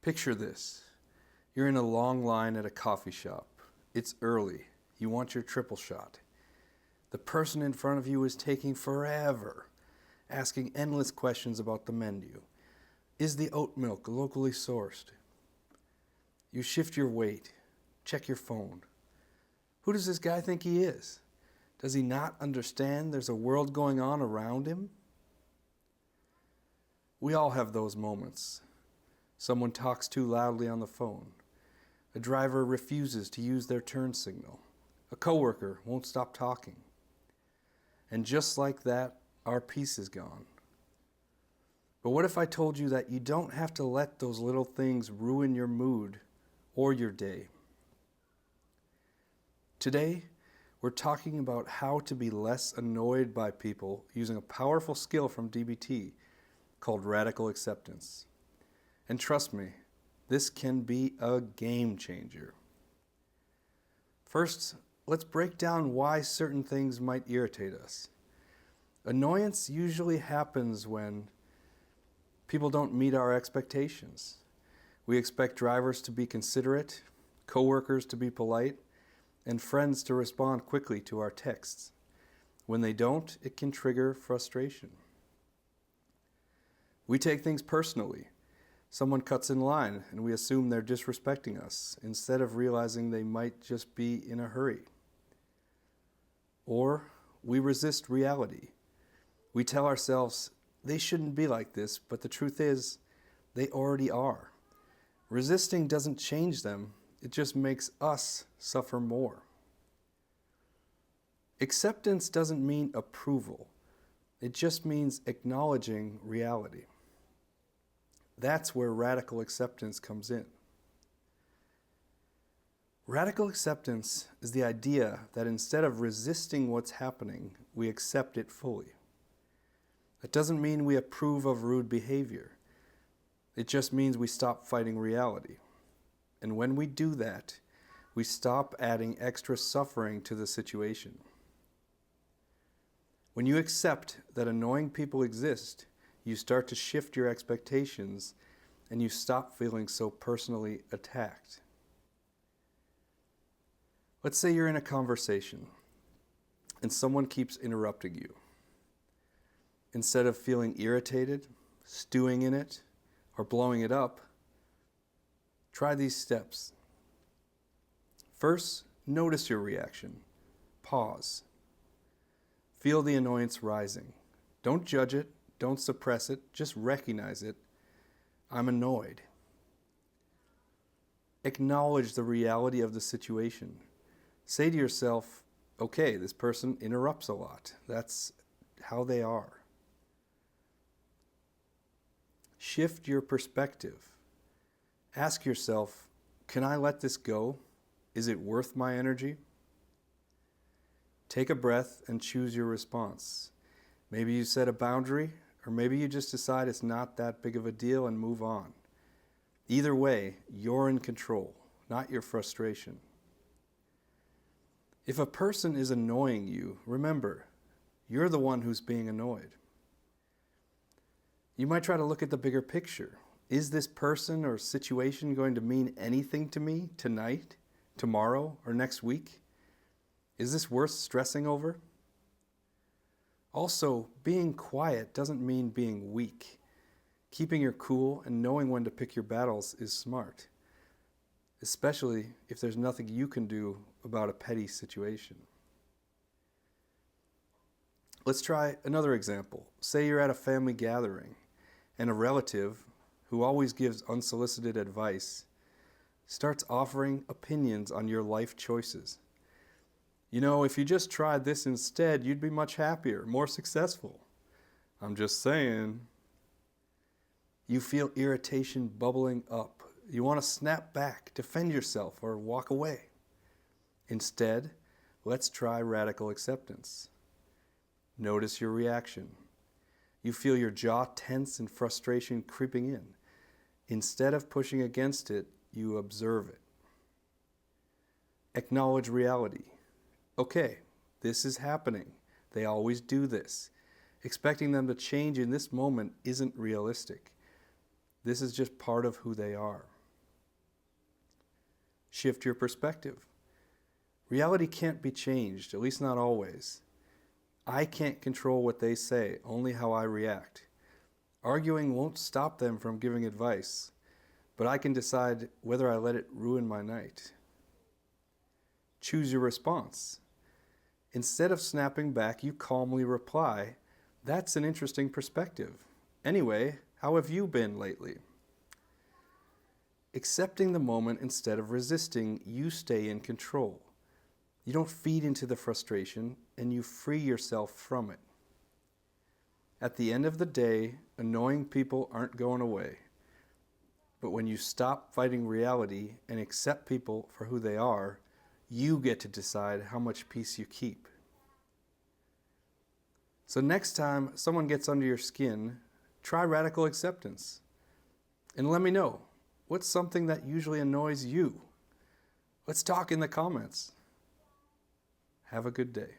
Picture this. You're in a long line at a coffee shop. It's early. You want your triple shot. The person in front of you is taking forever, asking endless questions about the menu. Is the oat milk locally sourced? You shift your weight, check your phone. Who does this guy think he is? Does he not understand there's a world going on around him? We all have those moments. Someone talks too loudly on the phone. A driver refuses to use their turn signal. A coworker won't stop talking. And just like that, our peace is gone. But what if I told you that you don't have to let those little things ruin your mood or your day? Today, we're talking about how to be less annoyed by people using a powerful skill from DBT called radical acceptance. And trust me, this can be a game changer. First, let's break down why certain things might irritate us. Annoyance usually happens when people don't meet our expectations. We expect drivers to be considerate, coworkers to be polite, and friends to respond quickly to our texts. When they don't, it can trigger frustration. We take things personally. Someone cuts in line and we assume they're disrespecting us instead of realizing they might just be in a hurry. Or we resist reality. We tell ourselves they shouldn't be like this, but the truth is they already are. Resisting doesn't change them, it just makes us suffer more. Acceptance doesn't mean approval. It just means acknowledging reality. That's where radical acceptance comes in. Radical acceptance is the idea that instead of resisting what's happening, we accept it fully. That doesn't mean we approve of rude behavior. It just means we stop fighting reality. And when we do that, we stop adding extra suffering to the situation. When you accept that annoying people exist, you start to shift your expectations and you stop feeling so personally attacked. Let's say you're in a conversation and someone keeps interrupting you. Instead of feeling irritated, stewing in it, or blowing it up, try these steps. First, notice your reaction. Pause. Feel the annoyance rising. Don't judge it. Don't suppress it. Just recognize it. I'm annoyed. Acknowledge the reality of the situation. Say to yourself, okay, this person interrupts a lot. That's how they are. Shift your perspective. Ask yourself, can I let this go? Is it worth my energy? Take a breath and choose your response. Maybe you set a boundary, or maybe you just decide it's not that big of a deal and move on. Either way, you're in control, not your frustration. If a person is annoying you, remember, you're the one who's being annoyed. You might try to look at the bigger picture. Is this person or situation going to mean anything to me tonight, tomorrow, or next week? Is this worth stressing over? Also, being quiet doesn't mean being weak. Keeping your cool and knowing when to pick your battles is smart, especially if there's nothing you can do about a petty situation. Let's try another example. Say you're at a family gathering and a relative, who always gives unsolicited advice, starts offering opinions on your life choices. You know, if you just tried this instead, you'd be much happier, more successful. I'm just saying. You feel irritation bubbling up. You want to snap back, defend yourself, or walk away. Instead, let's try radical acceptance. Notice your reaction. You feel your jaw tense and frustration creeping in. Instead of pushing against it, you observe it. Acknowledge reality. Okay, this is happening. They always do this. Expecting them to change in this moment isn't realistic. This is just part of who they are. Shift your perspective. Reality can't be changed, at least not always. I can't control what they say, only how I react. Arguing won't stop them from giving advice, but I can decide whether I let it ruin my night. Choose your response. Instead of snapping back, you calmly reply, "That's an interesting perspective. Anyway, how have you been lately?" Accepting the moment instead of resisting, you stay in control. You don't feed into the frustration, and you free yourself from it. At the end of the day, annoying people aren't going away. But when you stop fighting reality and accept people for who they are, you get to decide how much peace you keep. So next time someone gets under your skin, try radical acceptance. And let me know, what's something that usually annoys you? Let's talk in the comments. Have a good day.